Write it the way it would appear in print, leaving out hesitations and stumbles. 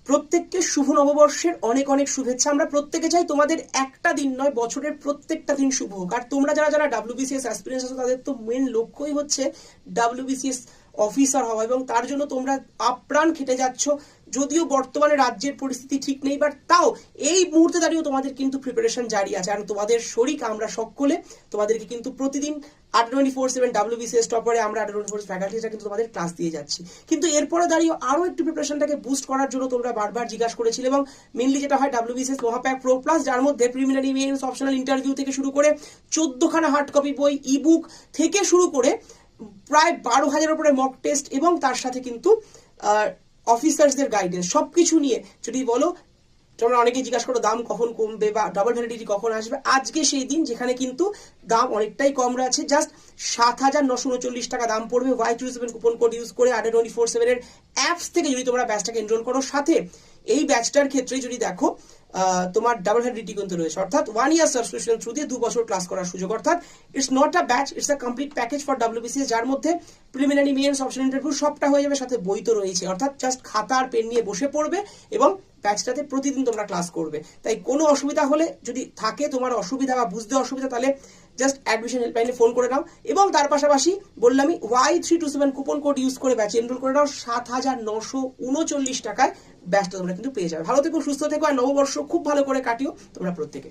প্রত্যেককে শুভ নববর্ষের অনেক অনেক শুভেচ্ছা। আমরা প্রত্যেকে চাই তোমাদের একটা দিন নয়, বছরের প্রত্যেকটা দিন শুভ হোক। আর তোমরা যারা যারা ডাব্লিউবিসিএস অ্যাসপিরেন্টস আছো, তাদের তো মেন লক্ষ্যই হচ্ছে ডাব্লিউবিসিএস অফিসার হওয়া, এবং তার জন্য তোমরা আপ্রাণ খেটে যাচ্ছ। যদিও বর্তমানে রাজ্যের পরিস্থিতি ঠিক নেই, বাট তাও এই মুহূর্তে দাঁড়িয়েও তোমাদের কিন্তু প্রিপারেশন জারি আছে। আর তোমাদের শরিক আমরা সকলে তোমাদেরকে কিন্তু প্রতিদিন 8/24/7 ডাব্লিউবিসিএস টপারে আমরা 8/24 ফ্যাকাল্টিরা কিন্তু তোমাদের ক্লাস দিয়ে যাচ্ছি। কিন্তু এরপরে দাঁড়িয়ে আরো একটু প্রিপারেশনটাকে বুস্ট করার জন্য তোমরা বারবার জিজ্ঞাসা করেছিলে, এবং মেনলি যেটা হয় ডাব্লিউবিসিএস মহাপ্যাক প্রো প্লাস, যার মধ্যে প্রিলিমিনারি মেইনস অপশনাল ইন্টারভিউ থেকে শুরু করে 14খানা হার্ড কপি বই, ইবুক থেকে শুরু করে প্রায় 12,000 উপরে মক টেস্ট, এবং তার সাথে কিন্তু অফিসার্সদের গাইডেন্স সবকিছু নিয়ে যদি বলো, তোমরা অনেকে জিজ্ঞাসা করো দাম কখন কমবে বা ডাবল ভ্যালিডিটি কখন আসবে। আজকে সেই দিন যেখানে কিন্তু দাম অনেকটাই কম আছে, জাস্ট 7,939 টাকা দাম পড়বে Y27 কুপন কোড ইউজ করে 8/24/7 এর অ্যাপস থেকে যদি তোমরা ব্যাচটাকে এনরোল করো। সাথে এই ব্যাচটার ক্ষেত্রে যদি দেখো তোমার ডাবল ভ্যালিডিটি কিন্তু রয়েছে, অর্থাৎ 1 ইয়ার সাবস্ক্রিপশন থ্রু দিয়ে 2 বছর ক্লাস করার সুযোগ। অর্থাৎ it's not a batch, it's a complete package for WBCS, যার মধ্যে প্রিলিমিনারি মেইনস অপশনাল ইন্টারভিউ সবটা হয়ে যাবে, সাথে বই তো রয়েছে। অর্থাৎ জাস্ট খাতা আর পেন নিয়ে বসে পড়বে এবং ব্যাচটাতে প্রতিদিন তোমরা ক্লাস করবে। তাই কোনো অসুবিধা হলে যদি থাকে, তোমার অসুবিধা বা বুঝতে অসুবিধা, তাহলে জাস্ট অ্যাডমিশন হেল্পলাইনে ফোন করে নাও। এবং তার পাশাপাশি বললামই Y327 কুপন কোড ইউজ করে ব্যাচে এনরোল করে নাও। 7,939 টাকায় ব্যাচটা তোমরা কিন্তু পেয়ে যাবে। ভালো থেকো, সুস্থ থেকো, আর নববর্ষ খুব ভালো করে কাটিও তোমরা প্রত্যেকে।